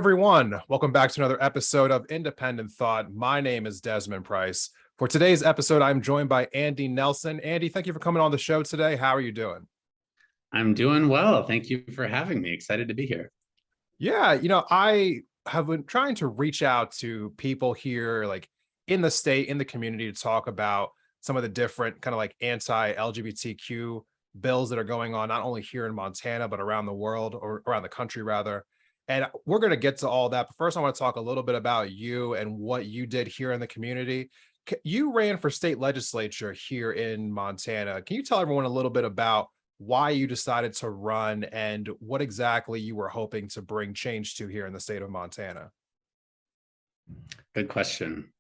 everyone. Welcome back to another episode of Independent Thought. My name is Desmond Price. For today's episode, I'm joined by Andy Nelson. Andy, thank you for coming on the show today. How are you doing? I'm doing well. Thank you for having me. Excited to be here. Yeah, I have been trying to reach out to people here, like in the state, in the community, to talk about some of the different kind of like anti-LGBTQ bills that are going on, not only here in Montana, but around the world or around the country, rather. And we're going to get to all that. But first, I want to talk a little bit about you and what you did here in the community. You ran for state legislature here in Montana. Can you tell everyone a little bit about why you decided to run and what exactly you were hoping to bring change to here in the state of Montana? Good question.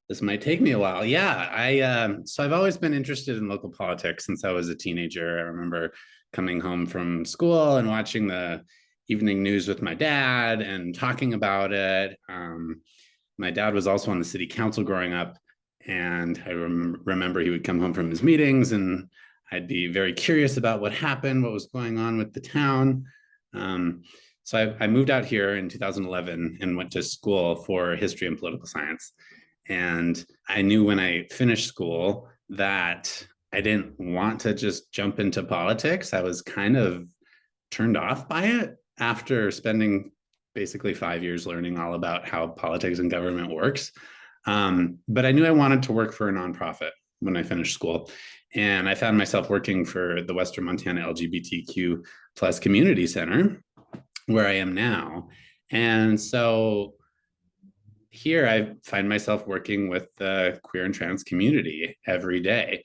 This might take me a while. Yeah, so I've always been interested in local politics since I was a teenager. I remember coming home from school and watching the evening news with my dad and talking about it. My dad was also on the city council growing up, and I remember he would come home from his meetings and I'd be very curious about what happened, what was going on with the town. So I moved out here in 2011 and went to school for history and political science. And I knew when I finished school that I didn't want to just jump into politics. I was kind of turned off by it after spending basically 5 years learning all about how politics and government works. But I knew I wanted to work for a nonprofit when I finished school. And I found myself working for the Western Montana LGBTQ plus community center, where I am now. And so here I find myself working with the queer and trans community every day,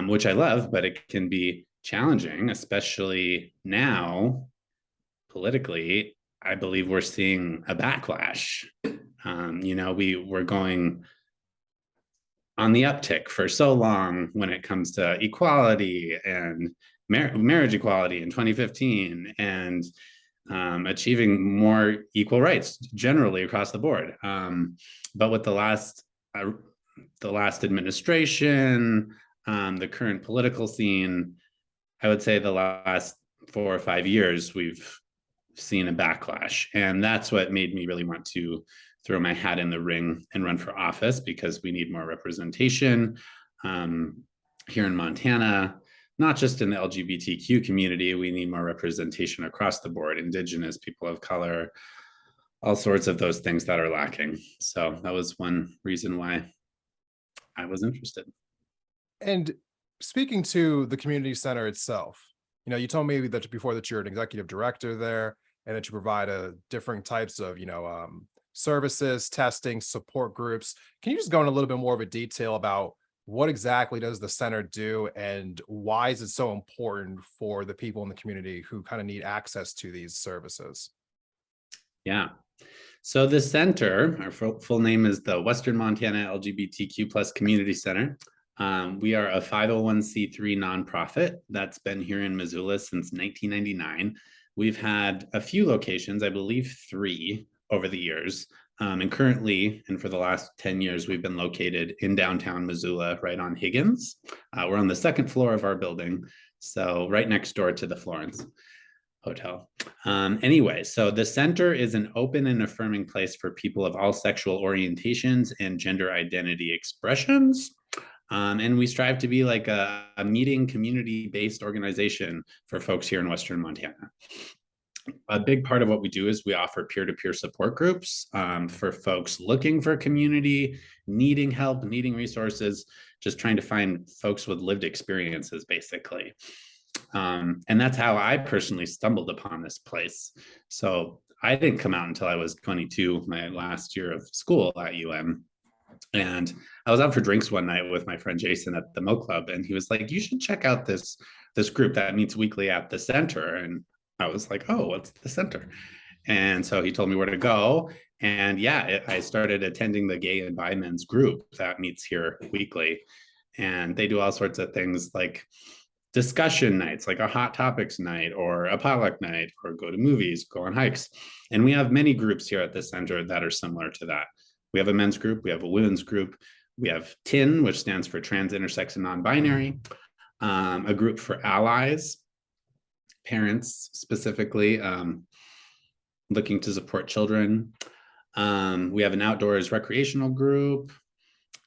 which I love, but it can be challenging, especially now politically. I believe we're seeing a backlash. We're going on the uptick for so long when it comes to equality and marriage equality in 2015 and achieving more equal rights generally across the board. But with the last administration, the current political scene, I would say the last 4 or 5 years, we've seen a backlash. And that's what made me really want to throw my hat in the ring and run for office, because we need more representation here in Montana, not just in the LGBTQ community. We need more representation across the board, Indigenous, people of color, all sorts of those things that are lacking. So that was one reason why I was interested. And speaking to the community center itself, you told me that before that you're an executive director there and that you provide different types of, services, testing, support groups. Can you just go in a little bit more of a detail about what exactly does the center do and why is it so important for the people in the community who kind of need access to these services? Yeah. So the center, our full name is the Western Montana LGBTQ plus Community Center. We are a 501c3 nonprofit that's been here in Missoula since 1999. We've had a few locations, I believe 3 over the years. And currently, and for the last 10 years, we've been located in downtown Missoula, right on Higgins. We're on the 2nd floor of our building, so right next door to the Florence Hotel. Anyway, so the center is an open and affirming place for people of all sexual orientations and gender identity expressions. And we strive to be like a meeting community-based organization for folks here in Western Montana. A big part of what we do is we offer peer-to-peer support groups for folks looking for community, needing help, needing resources, just trying to find folks with lived experiences, basically. And that's how I personally stumbled upon this place. So I didn't come out until I was 22, my last year of school at UM. And I was out for drinks one night with my friend Jason at the Mo Club, and he was like, "You should check out this group that meets weekly at the center." And I was like, "Oh, what's the center?" And so he told me where to go. And yeah, I started attending the gay and bi men's group that meets here weekly. And they do all sorts of things like discussion nights, like a hot topics night or a potluck night, or go to movies, go on hikes. And we have many groups here at the center that are similar to that. We have a men's group, we have a women's group, we have TIN, which stands for trans, intersex, and non-binary, a group for allies, parents specifically, looking to support children. We have an outdoors recreational group,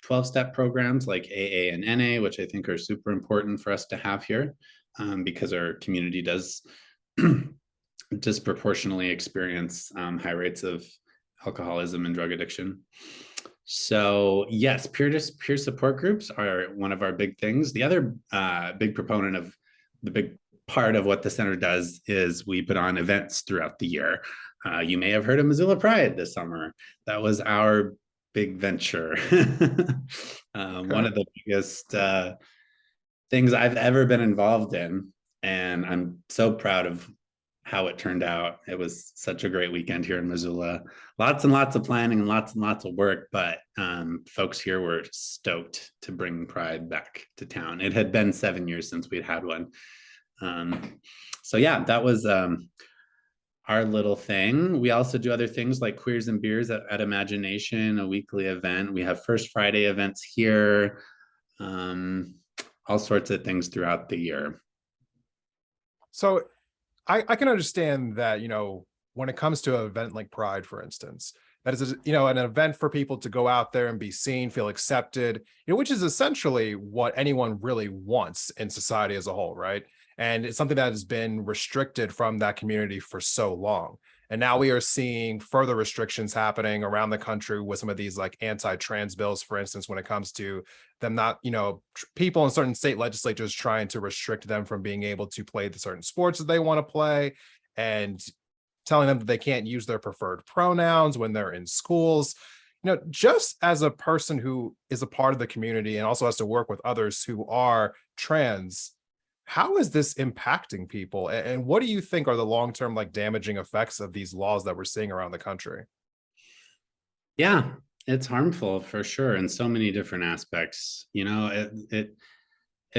12-step programs like AA and NA, which I think are super important for us to have here, because our community does disproportionately experience high rates of alcoholism and drug addiction. So yes, peer-to-peer support groups are one of our big things. The other big proponent of the big part of what the center does is we put on events throughout the year. You may have heard of Missoula Pride this summer. That was our big venture. One of the biggest things I've ever been involved in. And I'm so proud of how it turned out. It was such a great weekend here in Missoula. Lots and lots of planning and lots of work, but folks here were stoked to bring Pride back to town. It had been 7 years since we'd had one. So yeah, that was our little thing. We also do other things like Queers and Beers at Imagination, a weekly event. We have First Friday events here, all sorts of things throughout the year. So I can understand that, when it comes to an event like Pride, for instance, that is, an event for people to go out there and be seen, feel accepted, which is essentially what anyone really wants in society as a whole, right? And it's something that has been restricted from that community for so long. And now we are seeing further restrictions happening around the country with some of these like anti-trans bills, for instance, when it comes to them not, people in certain state legislatures trying to restrict them from being able to play the certain sports that they want to play, and telling them that they can't use their preferred pronouns when they're in schools. Just as a person who is a part of the community and also has to work with others who are trans, how is this impacting people? And what do you think are the long-term like damaging effects of these laws that we're seeing around the country? Yeah, it's harmful for sure in so many different aspects. It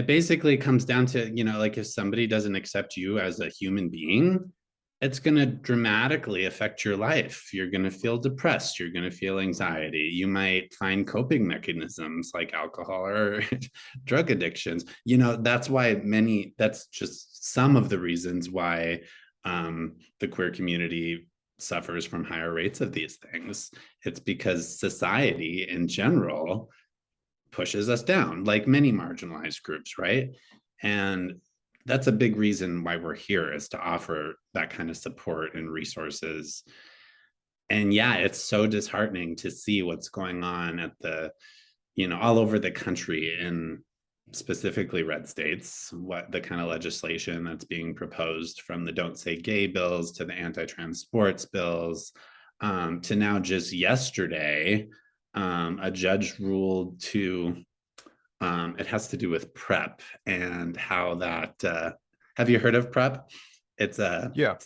basically comes down to, like if somebody doesn't accept you as a human being, it's going to dramatically affect your life. You're going to feel depressed. You're going to feel anxiety. You might find coping mechanisms like alcohol or drug addictions. That's just some of the reasons why the queer community suffers from higher rates of these things. It's because society in general pushes us down, like many marginalized groups, right? And that's a big reason why we're here, is to offer that kind of support and resources. And yeah, it's so disheartening to see what's going on at all over the country, in specifically red states, what the kind of legislation that's being proposed, from the Don't Say Gay bills to the anti-trans sports bills, to now just yesterday, a judge ruled to it has to do with PrEP and how that have you heard of PrEP? It's a Yeah.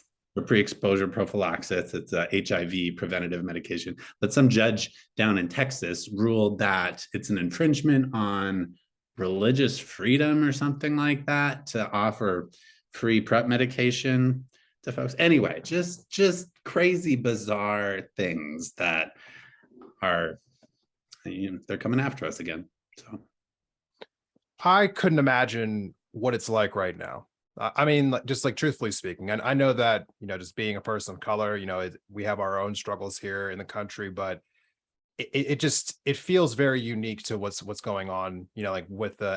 pre-exposure prophylaxis. It's a HIV preventative medication. But some judge down in Texas ruled that it's an infringement on religious freedom or something like that to offer free PrEP medication to folks. Anyway, just crazy, bizarre things that are, they're coming after us again. So I couldn't imagine what it's like right now. I mean, just like truthfully speaking, and I know that, just being a person of color, we have our own struggles here in the country, but it feels very unique to what's going on, like with the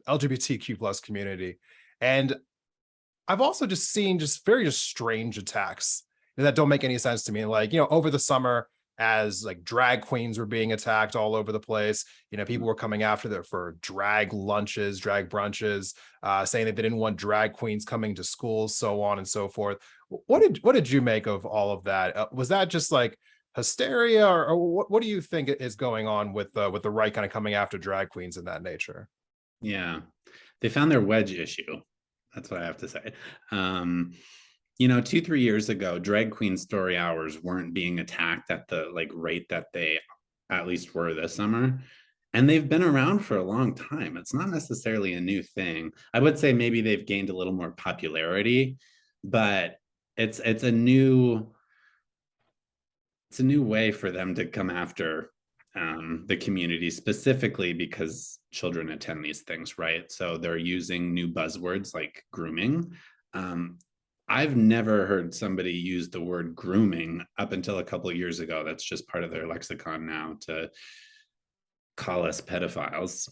LGBTQ plus community. And I've also just seen very strange attacks that don't make any sense to me. Like, over the summer, as like drag queens were being attacked all over the place, people were coming after them for drag lunches, drag brunches, saying that they didn't want drag queens coming to schools, so on and so forth. What did you make of all of that? Was that just like hysteria, or what do you think is going on with the right kind of coming after drag queens in that nature? Yeah, they found their wedge issue. That's what I have to say. 2-3 years ago, drag queen story hours weren't being attacked at the rate that they at least were this summer. And they've been around for a long time. It's not necessarily a new thing. I would say maybe they've gained a little more popularity, but it's a new way for them to come after the community, specifically because children attend these things, right? So they're using new buzzwords like grooming. I've never heard somebody use the word grooming up until a couple of years ago. That's just part of their lexicon now to call us pedophiles.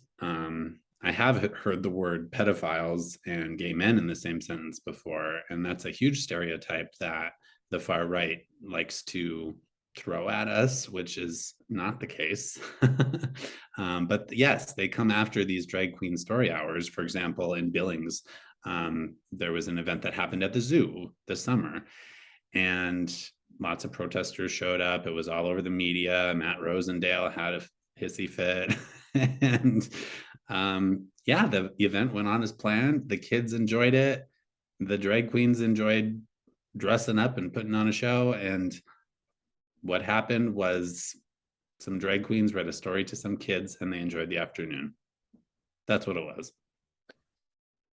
I have heard the word pedophiles and gay men in the same sentence before, and that's a huge stereotype that the far right likes to throw at us, which is not the case. But yes, they come after these drag queen story hours. For example, in Billings, there was an event that happened at the zoo this summer, and lots of protesters showed up. It was all over the media. Matt Rosendale had a hissy fit. And yeah, the event went on as planned. The kids enjoyed it. The drag queens enjoyed dressing up and putting on a show. And what happened was some drag queens read a story to some kids and they enjoyed the afternoon. That's what it was.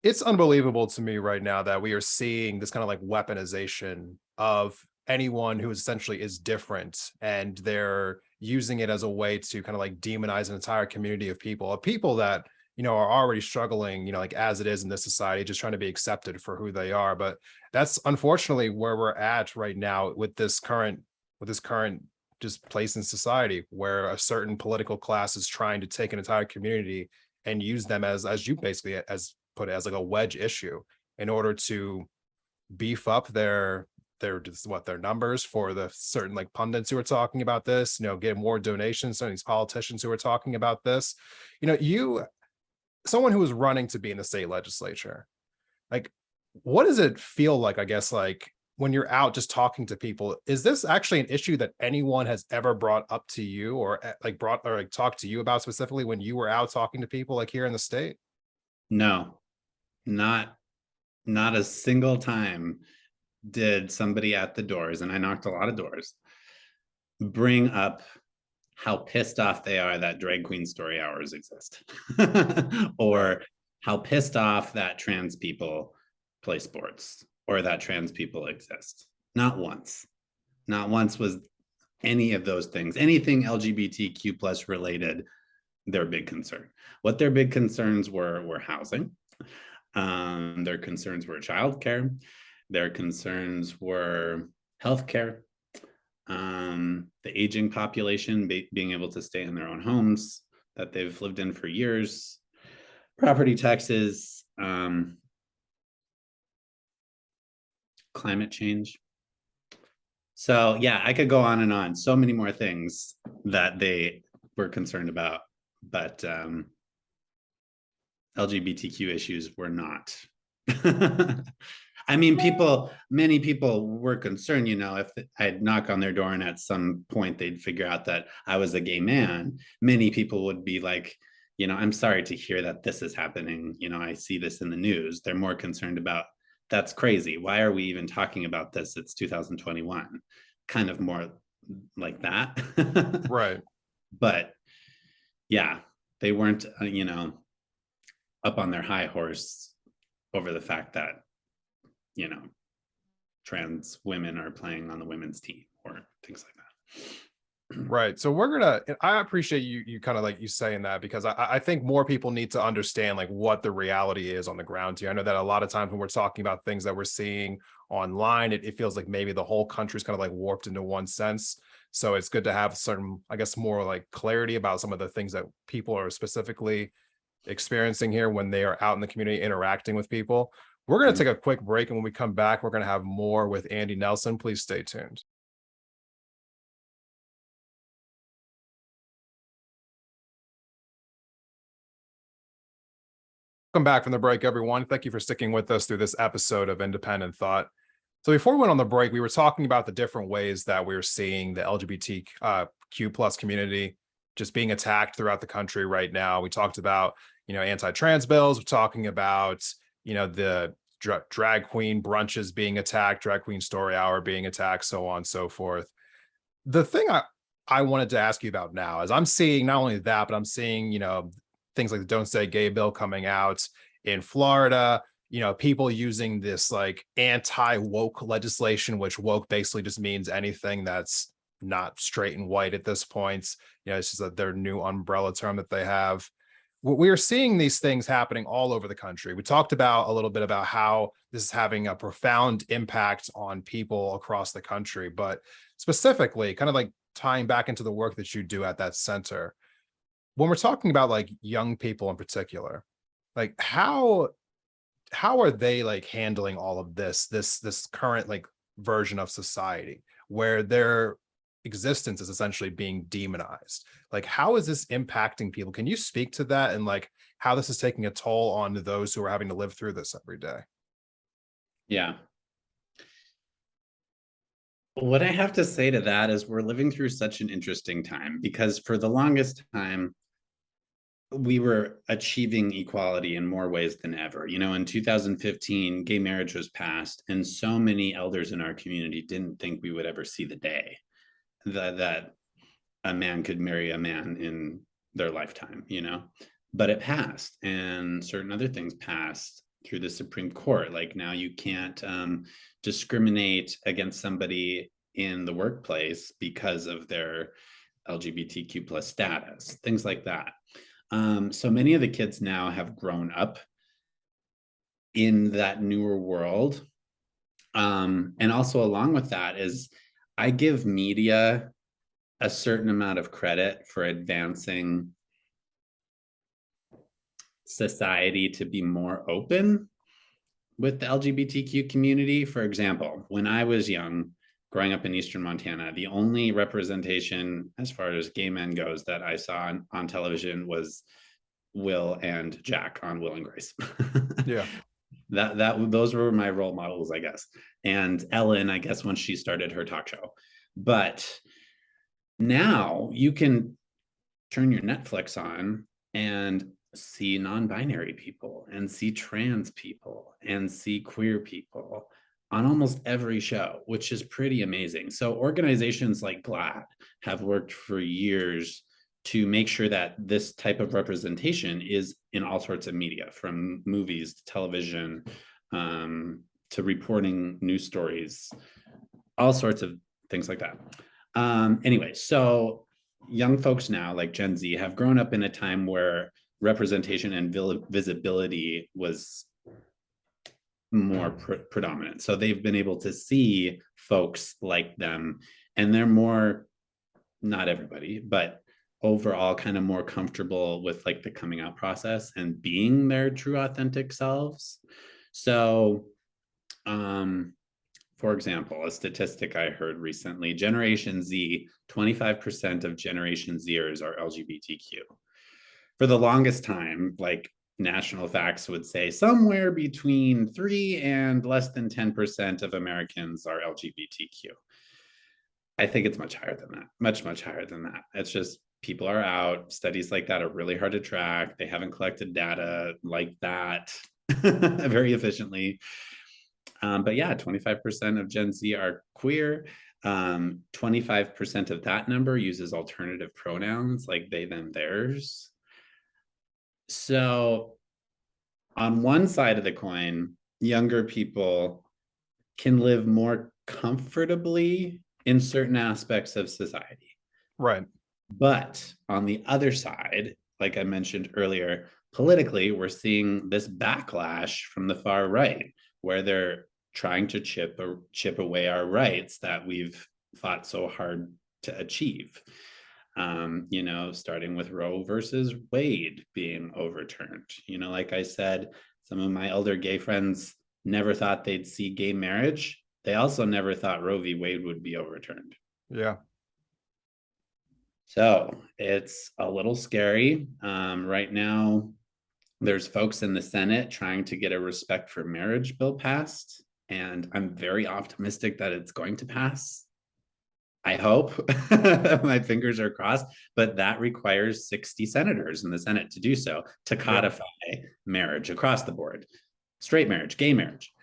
It's unbelievable to me right now that we are seeing this kind of like weaponization of anyone who essentially is different, and they're using it as a way to kind of like demonize an entire community of people that, are already struggling, like as it is in this society, just trying to be accepted for who they are. But that's unfortunately where we're at right now with this current just place in society, where a certain political class is trying to take an entire community and use them as you basically as put it, as like a wedge issue, in order to beef up their numbers for the certain like pundits who are talking about this, get more donations. Some of these politicians who are talking about this, you someone who is running to be in the state legislature, like, what does it feel like, I guess, like when you're out just talking to people? Is this actually an issue that anyone has ever brought up to you, or like brought or like talked to you about specifically when you were out talking to people like here in the state? No, not not a single time did somebody at the doors, and I knocked a lot of doors, bring up how pissed off they are that drag queen story hours exist Right. or how pissed off that trans people play sports or that trans people exist. Not once. Not once was any of those things, anything LGBTQ plus related, their big concern. What their big concerns were housing. Their concerns were childcare. Their concerns were healthcare, the aging population being able to stay in their own homes that they've lived in for years, property taxes, climate change. So yeah, I could go on and on. So many more things that they were concerned about, but LGBTQ issues were not. I mean, many people were concerned, if I'd knock on their door and at some point they'd figure out that I was a gay man, many people would be like, I'm sorry to hear that this is happening. I see this in the news. They're more concerned about, that's crazy. Why are we even talking about this? It's 2021. Kind of more like that. Right. But yeah, they weren't, up on their high horse over the fact that, trans women are playing on the women's team or things like that. Right. So I appreciate you kind of like you saying that, because I think more people need to understand like what the reality is on the ground here. I know that a lot of times when we're talking about things that we're seeing online, it feels like maybe the whole country is kind of like warped into one sense. So it's good to have certain, I guess, more like clarity about some of the things that people are specifically experiencing here when they are out in the community interacting with people. We're going to take a quick break, and when we come back, we're going to have more with Andy Nelson. Please stay tuned. Welcome back from the break, everyone. Thank you for sticking with us through this episode of Independent Thought. So before we went on the break, we were talking about the different ways that we're seeing the LGBTQ plus community just being attacked throughout the country right now. We talked about, anti-trans bills. We're talking about, the drag queen brunches being attacked, drag queen story hour being attacked, so on and so forth. The thing I wanted to ask you about now is I'm seeing not only that, but I'm seeing, things like the Don't Say Gay bill coming out in Florida, people using this like anti-woke legislation, which woke basically just means anything that's not straight and white at this point. It's just their new umbrella term that they have. we are seeing these things happening all over the country. We talked about a little bit about how this is having a profound impact on people across the country, but specifically kind of like tying back into the work that you do at that center, when we're talking about like young people in particular, like how are they like handling all of this current like version of society where their existence is essentially being demonized? Like, how is this impacting people? Can you speak to that and like how this is taking a toll on those who are having to live through this every day? Yeah. What I have to say to that is we're living through such an interesting time because for the longest time, we were achieving equality in more ways than ever. You know, in 2015, gay marriage was passed, and so many elders in our community didn't think we would ever see the day that a man could marry a man in their lifetime, you know, but it passed, and certain other things passed through the Supreme Court. Like now you can't discriminate against somebody in the workplace because of their LGBTQ plus status, things like that. So many of the kids now have grown up in that newer world. And also along with that is I give media a certain amount of credit for advancing society to be more open with the LGBTQ community. For example, when I was young, growing up in Eastern Montana, the only representation as far as gay men goes that I saw on television was Will and Jack on Will and Grace. Yeah. Those were my role models, I guess. And Ellen, I guess, when she started her talk show. But now you can turn your Netflix on and see non-binary people and see trans people and see queer people on almost every show, which is pretty amazing. So organizations like GLAAD have worked for years to make sure that this type of representation is in all sorts of media, from movies to television, to reporting news stories, all sorts of things like that. Anyway, so young folks now, like Gen Z, have grown up in a time where representation and visibility was more predominant. So they've been able to see folks like them, and they're more, not everybody, but overall kind of more comfortable with like the coming out process and being their true authentic selves. So for example, a statistic I heard recently, Generation Z, 25% of Generation Zers are LGBTQ. For the longest time, like national facts would say somewhere between 3 and less than 10% of Americans are LGBTQ. I think it's much higher than that, much higher than that. It's just people are out. Studies like that are really hard to track. They haven't collected data like that very efficiently. But yeah, 25% of Gen Z are queer. 25% of that number uses alternative pronouns like they, them, theirs. So on one side of the coin, younger people can live more comfortably in certain aspects of society. Right. But on the other side, like I mentioned earlier, politically, we're seeing this backlash from the far right, where they're trying to chip away our rights that we've fought so hard to achieve. You know, starting with Roe versus Wade being overturned. You know, like I said, some of my elder gay friends never thought they'd see gay marriage. They also never thought Roe v. Wade would be overturned. Yeah. So it's a little scary. Right now, there's folks in the Senate trying to get a respect for marriage bill passed, and I'm very optimistic that it's going to pass. I hope. My fingers are crossed, but that requires 60 senators in the Senate to do so, to codify marriage across the board, straight marriage, gay marriage.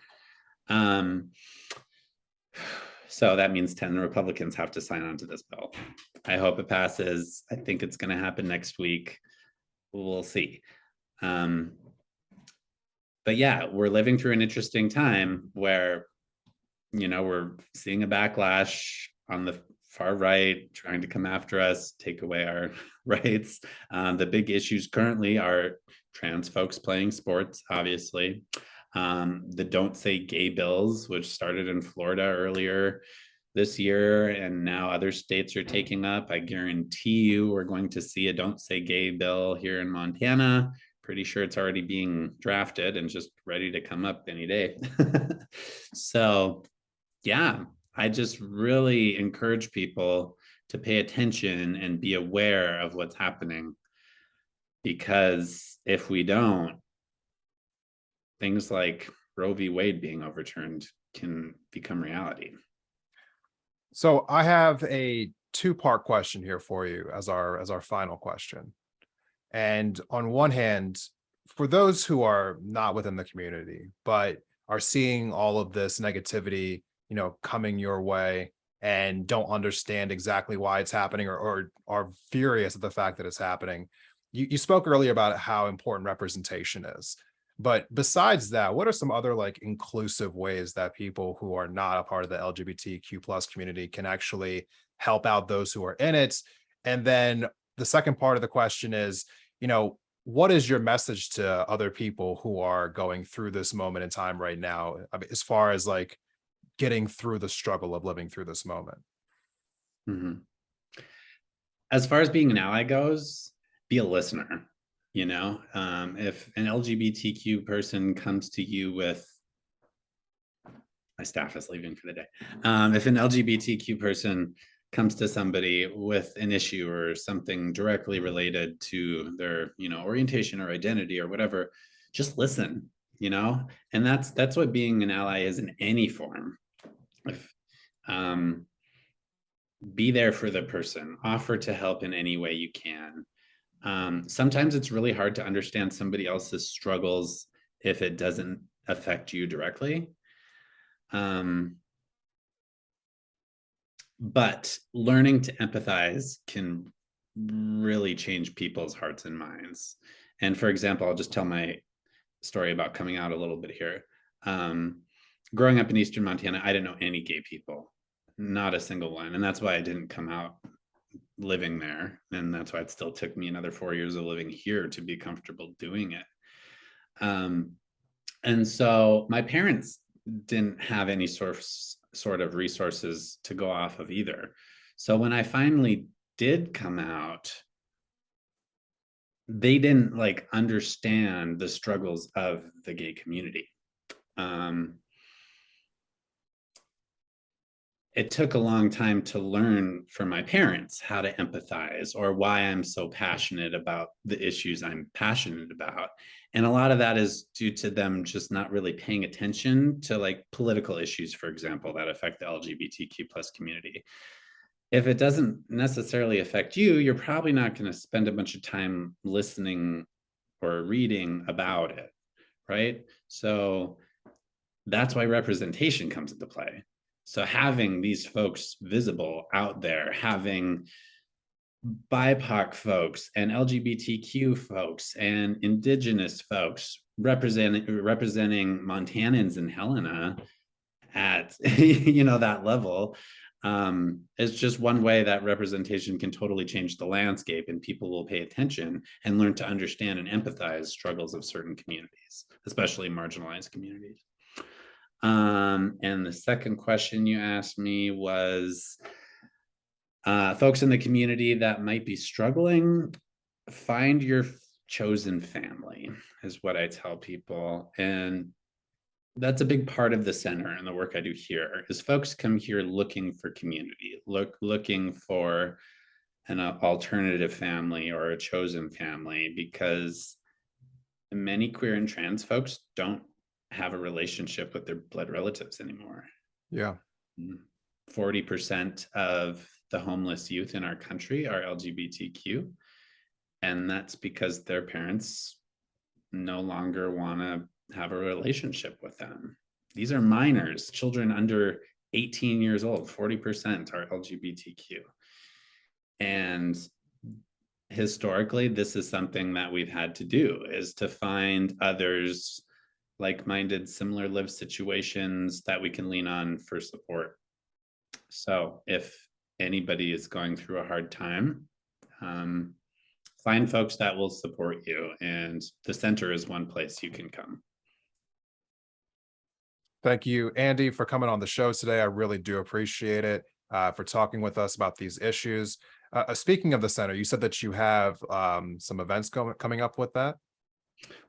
So that means 10 Republicans have to sign on to this bill. I hope it passes. I think it's going to happen next week. We'll see. But yeah, we're living through an interesting time where, you know, we're seeing a backlash on the far right trying to come after us, take away our rights. The big issues currently are trans folks playing sports, obviously. The Don't Say Gay bills, which started in Florida earlier this year, and now other states are taking up. I guarantee you we're going to see a Don't Say Gay bill here in Montana. Pretty sure it's already being drafted and just ready to come up any day. So, yeah, I just really encourage people to pay attention and be aware of what's happening, because if we don't, things like Roe v. Wade being overturned can become reality. So I have a two-part question here for you as our final question. And on one hand, for those who are not within the community, but are seeing all of this negativity, coming your way and don't understand exactly why it's happening, or are furious at the fact that it's happening. You spoke earlier about how important representation is. But besides that, what are some other like inclusive ways that people who are not a part of the LGBTQ plus community can actually help out those who are in it? And then the second part of the question is, what is your message to other people who are going through this moment in time right now? I mean, as far as like getting through the struggle of living through this moment. Mhm. As far as being an ally goes, be a listener. If an LGBTQ person comes to you with, my staff is leaving for the day. If an LGBTQ person comes to somebody with an issue or something directly related to their, orientation or identity or whatever, just listen, and that's what being an ally is in any form. If Be there for the person, offer to help in any way you can. Sometimes it's really hard to understand somebody else's struggles if it doesn't affect you directly. But learning to empathize can really change people's hearts and minds. And for example, I'll just tell my story about coming out a little bit here. Growing up in Eastern Montana, I didn't know any gay people, not a single one. And that's why I didn't come out living there. And that's why it still took me another 4 years of living here to be comfortable doing it. And so my parents didn't have any sort of resources to go off of either. So when I finally did come out, they didn't like understand the struggles of the gay community. It took a long time to learn from my parents how to empathize or why I'm so passionate about the issues I'm passionate about. And a lot of that is due to them just not really paying attention to like political issues, for example, that affect the LGBTQ plus community. If it doesn't necessarily affect you, you're probably not going to spend a bunch of time listening or reading about it, right? So that's why representation comes into play. So having these folks visible out there, having BIPOC folks and LGBTQ folks and Indigenous folks representing Montanans in Helena at that level, is just one way that representation can totally change the landscape, and people will pay attention and learn to understand and empathize struggles of certain communities, especially marginalized communities. And the second question you asked me was, folks in the community that might be struggling, find your chosen family is what I tell people. And that's a big part of the center and the work I do here is folks come here looking for community, looking for an alternative family or a chosen family, because many queer and trans folks don't have a relationship with their blood relatives anymore. Yeah. 40% of the homeless youth in our country are LGBTQ. And that's because their parents no longer want to have a relationship with them. These are minors, children under 18 years old, 40% are LGBTQ. And historically, this is something that we've had to do, is to find others like-minded, similar lived situations that we can lean on for support. So if anybody is going through a hard time, find folks that will support you, and the center is one place you can come. Thank you, Andy, for coming on the show today. I really do appreciate it, for talking with us about these issues. Speaking of the center, you said that you have some events coming up with that.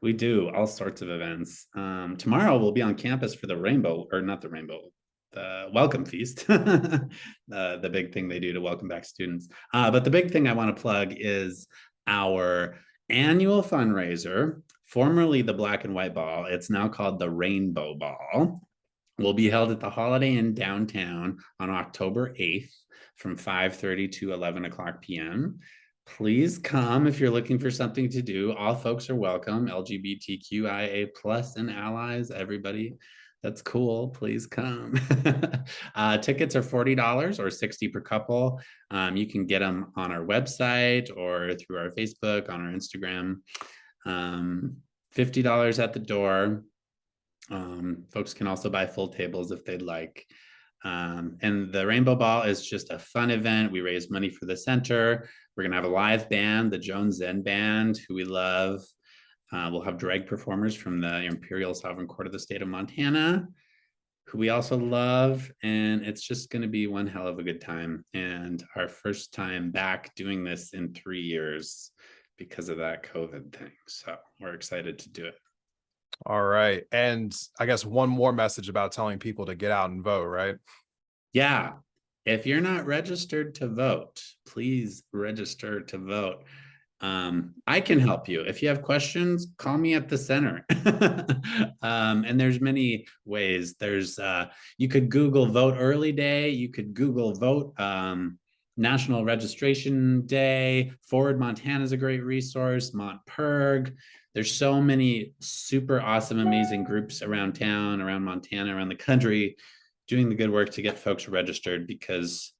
We do all sorts of events. Tomorrow we'll be on campus for the rainbow, or not the rainbow, the welcome feast, the big thing they do to welcome back students. But the big thing I want to plug is our annual fundraiser, formerly the Black and White Ball. It's now called the Rainbow Ball. Will be held at the Holiday Inn downtown on October 8th from 5:30 to 11 o'clock p.m. Please come if you're looking for something to do. All folks are welcome, LGBTQIA plus and allies, everybody that's cool, please come. Tickets are $40 or $60 per couple. You can get them on our website or through our Facebook, on our Instagram. $50 at the door. Folks can also buy full tables if they'd like. And the Rainbow Ball is just a fun event. We raise money for the center. We're going to have a live band, the Jones Zen Band, who we love. We'll have drag performers from the Imperial Sovereign Court of the state of Montana, who we also love. And it's just going to be one hell of a good time. And our first time back doing this in 3 years because of that COVID thing. So we're excited to do it. All right. And I guess one more message about telling people to get out and vote, right? Yeah. If you're not registered to vote, please register to vote. I can help you. If you have questions, call me at the center. And there's many ways. There's you could Google Vote Early Day. You could Google Vote National Registration Day. Forward Montana is a great resource. MontPerg. There's so many super awesome, amazing groups around town, around Montana, around the country, doing the good work to get folks registered, because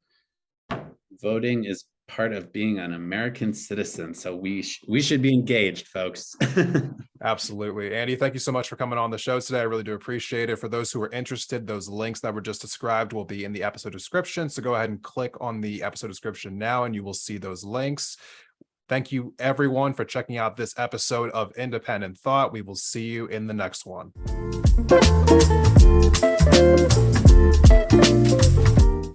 voting is part of being an American citizen. So we should be engaged, folks. Absolutely. Andy, thank you so much for coming on the show today. I really do appreciate it. For those who are interested, those links that were just described will be in the episode description. So go ahead and click on the episode description now, and you will see those links. Thank you, everyone, for checking out this episode of Independent Thought. We will see you in the next one.